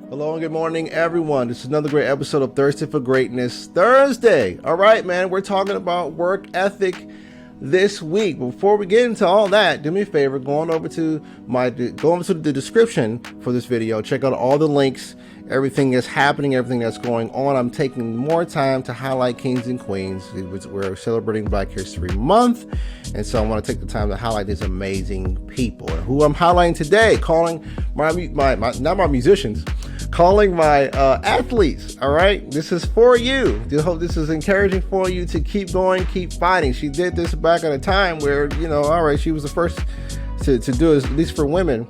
Hello and good morning, everyone. This is another great episode of Thirsty for Greatness Thursday. All right, man, we're talking about work ethic this week. Before we get into all that, do me a favor, go over to the description for this video. Check out all the links, everything that's happening, everything that's going on. I'm taking more time to highlight kings and queens. We're celebrating Black History Month, and so I want to take the time to highlight these amazing people. And who I'm highlighting today, calling my not my musicians, calling my athletes. All right, this is for you. I hope this is encouraging for you to keep going, keep fighting. She did this back at a time where, all right, she was the first to do it, at least for women.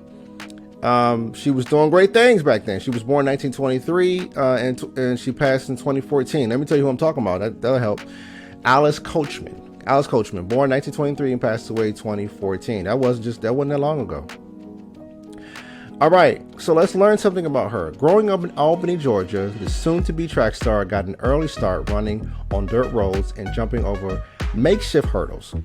She was doing great things back then. She was born in 1923 and she passed in 2014. Let me tell you who I'm talking about. That'll help. Alice Coachman, born 1923 and passed away 2014. That wasn't that long ago. All right, so let's learn something about her. Growing up in Albany, Georgia, the soon-to-be track star got an early start running on dirt roads and jumping over makeshift hurdles.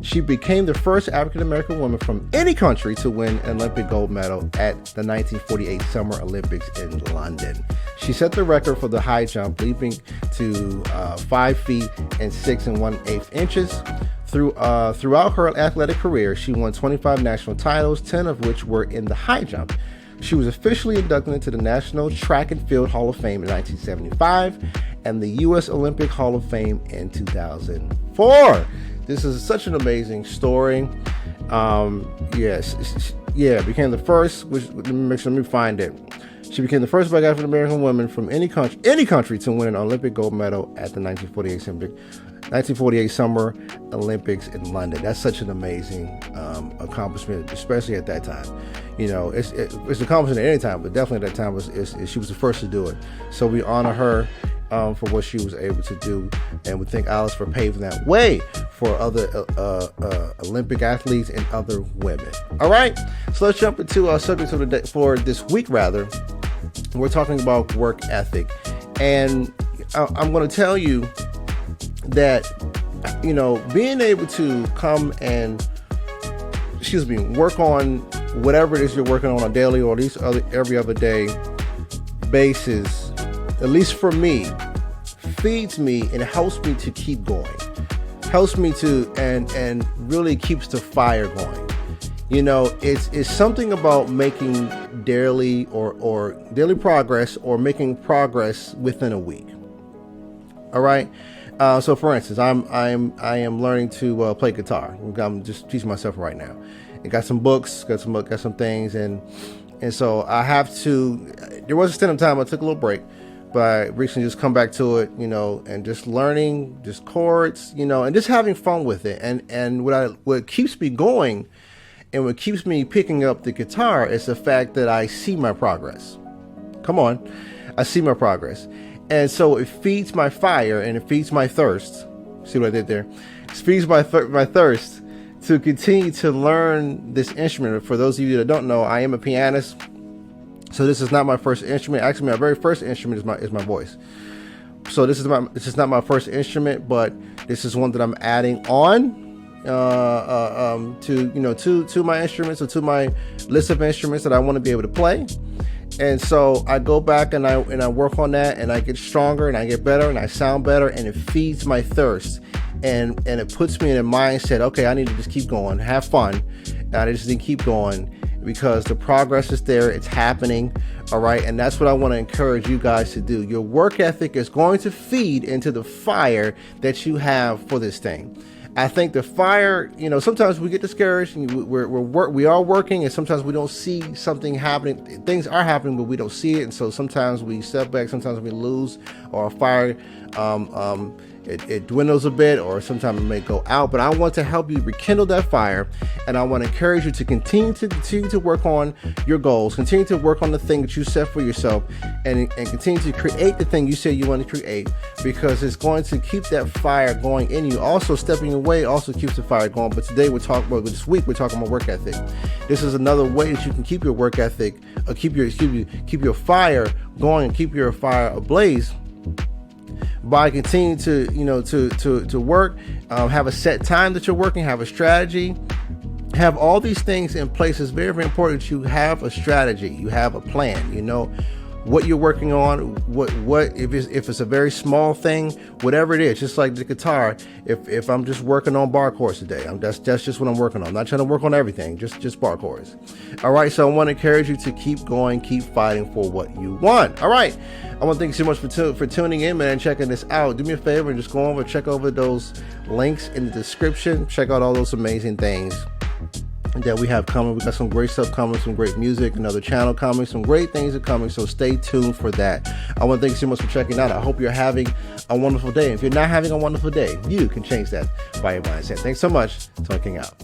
She became the first African-American woman from any country to win an Olympic gold medal at the 1948 Summer Olympics in London. She set the record for the high jump, leaping to 5 feet and 6 1/8 inches. Throughout her athletic career, she won 25 national titles, 10 of which were in the high jump. She was officially inducted into the National Track and Field Hall of Fame in 1975 and the U.S. Olympic Hall of Fame in 2004. This is such an amazing story. Became the first, let me find it. She became the first Black African American woman from any country to win an Olympic gold medal at the 1948 Summer Olympics in London. That's such an amazing accomplishment, especially at that time. It's an accomplishment at any time, but definitely at that time she was the first to do it. So we honor her for what she was able to do, and we thank Alice for paving that way for other Olympic athletes and other women. All right, so let's jump into our subject for this week. We're talking about work ethic, and I'm going to tell you that being able to come and work on whatever it is you're working on a daily or at least every other day basis, at least for me, feeds me and helps me to keep going, helps me to and really keeps the fire going. It's something about making daily or daily progress or making progress within a week. All right. So for instance, I am learning to play guitar. I'm just teaching myself right now. I got some books, got some things, and so I have to. There was a stint of time I took a little break, but I recently just come back to it, and just learning just chords, and just having fun with it. And what keeps me going, and what keeps me picking up the guitar is the fact that I see my progress. Come on, I see my progress. And so it feeds my fire and it feeds my thirst. See what I did there? It feeds my thirst to continue to learn this instrument. For those of you that don't know, I am a pianist. So this is not my first instrument. Actually, my very first instrument is my voice. So this is not my first instrument, but this is one that I'm adding on to my instruments, or to my list of instruments that I want to be able to play. And so I go back and I work on that, and I get stronger and I get better and I sound better, and it feeds my thirst, and it puts me in a mindset, okay, I need to just keep going, have fun, and I just need to keep going because the progress is there, it's happening. All right, and that's what I want to encourage you guys to do. Your work ethic is going to feed into the fire that you have for this thing. I think the fire, sometimes we get discouraged and we are working, and sometimes we don't see something happening. Things are happening, but we don't see it. And so sometimes we step back, sometimes we lose, or our fire, it dwindles a bit, or sometimes it may go out. But I want to help you rekindle that fire, and I want to encourage you to continue to work on your goals, continue to work on the thing that you set for yourself, and continue to create the thing you say you want to create, because it's going to keep that fire going in you. Also, stepping away also keeps the fire going. But today this week we're talking about work ethic. This is another way that you can keep your work ethic, keep your fire going, and keep your fire ablaze, by continuing to work, have a set time that you're working, have a strategy, have all these things in place. It's very, very important that you have a strategy, you have a plan, what you're working on, what if it's a very small thing, whatever it is. Just like the guitar, if I'm just working on bar chords today, that's just what I'm working on. I'm not trying to work on everything, just bar chords. All right, so I want to encourage you to keep going, keep fighting for what you want. All right, I want to thank you so much for tuning in, man, and checking this out. Do me a favor and just go over, check over those links in the description. Check out all those amazing things that we have coming. We got some great stuff coming, some great music, another channel coming, some great things are coming, so stay tuned for that. I want to thank you so much for checking out. I hope you're having a wonderful day. If you're not having a wonderful day, you can change that by your mindset. Thanks so much. Talking out.